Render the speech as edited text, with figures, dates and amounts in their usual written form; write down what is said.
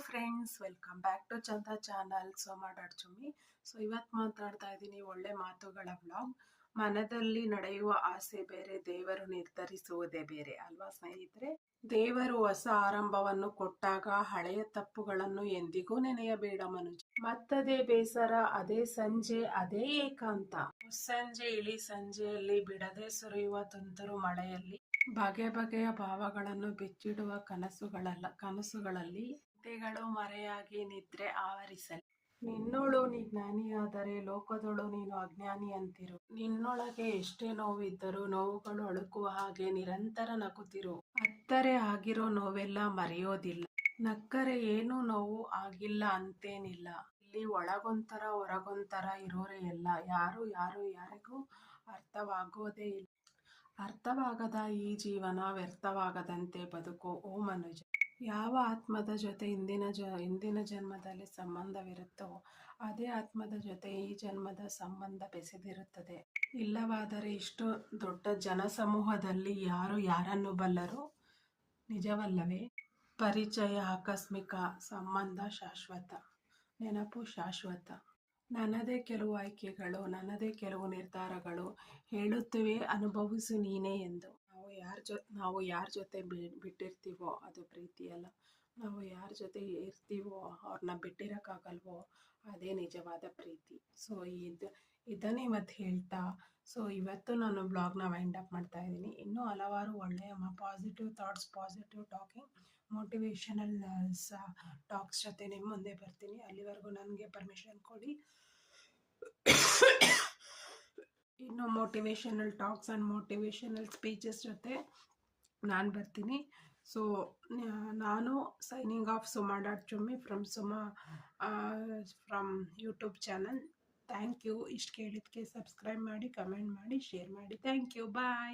Friends, welcome back to ಚಂದ channel. ಮಾತಾಡ್ಚುಮ್ಮಿ. ಇವತ್ತು ಮಾತಾಡ್ತಾ ಇದ್ದೀನಿ ಒಳ್ಳೆ ಮಾತುಗಳ ವ್ಲಾಗ್. ಮನದಲ್ಲಿ ನಡೆಯುವ ಆಸೆ ಬೇರೆ, ದೇವರು ನಿರ್ಧರಿಸುವುದೇ ಬೇರೆ ಅಲ್ವಾ ಸ್ನೇಹಿತರೆ. ದೇವರು ಹೊಸ ಆರಂಭವನ್ನು ಕೊಟ್ಟಾಗ ಹಳೆಯ ತಪ್ಪುಗಳನ್ನು ಎಂದಿಗೂ ನೆನೆಯಬೇಡ ಮನುಜ. ಮತ್ತದೇ ಬೇಸರ, ಅದೇ ಸಂಜೆ, ಅದೇ ಏಕಾಂತ. ಮುಸ್ಸಂಜೆ ಇಳಿ ಸಂಜೆಯಲ್ಲಿ ಬಿಡದೆ ಸುರಿಯುವ ತುಂತುರು ಮಳೆಯಲ್ಲಿ ಬಗೆ ಬಗೆಯ ಭಾವಗಳನ್ನು ಬಿಚ್ಚಿಡುವ ಕನಸುಗಳಲ್ಲಿ ಚಿಂತೆಗಳು ಮರೆಯಾಗಿ ನಿದ್ರೆ ಆವರಿಸಲಿ. ನಿನ್ನೋಳು ನೀ ಜ್ಞಾನಿಯಾದರೆ ಲೋಕದೊಳು ನೀನು ಅಜ್ಞಾನಿ ಅಂತಿರು. ನಿನ್ನೊಳಗೆ ಎಷ್ಟೇ ನೋವಿದ್ದರೂ ನೋವುಗಳು ಅಳುಕುವ ಹಾಗೆ ನಿರಂತರ ನಗುತ್ತಿರು. ಅತ್ತರೆ ಆಗಿರೋ ನೋವೆಲ್ಲ ಮರೆಯೋದಿಲ್ಲ. ನಕ್ಕರೆ ಏನೂ ನೋವು ಆಗಿಲ್ಲ ಅಂತೇನಿಲ್ಲ. ಇಲ್ಲಿ ಒಳಗೊಂಥರ ಹೊರಗೊಂಥರ ಇರೋರೇ ಎಲ್ಲ. ಯಾರಿಗೂ ಅರ್ಥವಾಗೋದೇ ಇಲ್ಲ. ಅರ್ಥವಾಗದ ಈ ಜೀವನ ವ್ಯರ್ಥವಾಗದಂತೆ ಬದುಕು ಓ ಮನುಜ. ಯಾವ ಆತ್ಮದ ಜೊತೆ ಹಿಂದಿನ ಜನ್ಮದಲ್ಲಿ ಸಂಬಂಧವಿರುತ್ತೋ ಅದೇ ಆತ್ಮದ ಜೊತೆ ಈ ಜನ್ಮದ ಸಂಬಂಧ ಬೆಸೆದಿರುತ್ತದೆ. ಇಲ್ಲವಾದರೆ ಇಷ್ಟು ದೊಡ್ಡ ಜನಸಮೂಹದಲ್ಲಿ ಯಾರು ಯಾರನ್ನು ಬಲ್ಲರು? ನಿಜವಲ್ಲವೇ? ಪರಿಚಯ ಆಕಸ್ಮಿಕ, ಸಂಬಂಧ ಶಾಶ್ವತ, ನೆನಪು ಶಾಶ್ವತ. ನನ್ನದೇ ಕೆಲವು ಆಯ್ಕೆಗಳು, ನನ್ನದೇ ಕೆಲವು ನಿರ್ಧಾರಗಳು ಹೇಳುತ್ತಿವೆ ಅನುಭವಿಸು ನೀನೇ ಎಂದು. ನಾವು ಯಾರ ಜೊತೆ ಬಿಟ್ಟಿರ್ತೀವೋ ಅದು ಪ್ರೀತಿ ಅಲ್ಲ. ನಾವು ಯಾರ ಜೊತೆ ಇರ್ತೀವೋ ಅವ್ರನ್ನ ಬಿಟ್ಟಿರೋಕ್ಕಾಗಲ್ವೋ ಅದೇ ನಿಜವಾದ ಪ್ರೀತಿ. ಇದನ್ನೇ ಇವತ್ತು ಹೇಳ್ತಾ ಇವತ್ತು ನಾನು ಬ್ಲಾಗ್ನ ವೈಂಡ್ ಅಪ್ ಮಾಡ್ತಾ ಇದ್ದೀನಿ. ಇನ್ನೂ ಹಲವಾರು ಒಳ್ಳೆಯ positive thoughts, positive talking, motivational talks ಜೊತೆ ನಿಮ್ಮ ಮುಂದೆ ಬರ್ತೀನಿ. ಅಲ್ಲಿವರೆಗೂ ನನಗೆ ಪರ್ಮಿಷನ್ ಕೊಡಿ. ಇನ್ನು motivational talks and motivational speeches ಜೊತೆ ನಾನು ಬರ್ತೀನಿ. ನಾನು ಸೈನಿಂಗ್ ಆಫ್ ಸುಮಾ.ಚುಮ್ಮಿ from YouTube channel. Thank you. ಇಷ್ಟು ಕೇಳಿದ್ದಕ್ಕೆ ಸಬ್ಸ್ಕ್ರೈಬ್ ಮಾಡಿ, ಕಮೆಂಟ್ ಮಾಡಿ, ಶೇರ್ ಮಾಡಿ. Thank you. ಬಾಯ್.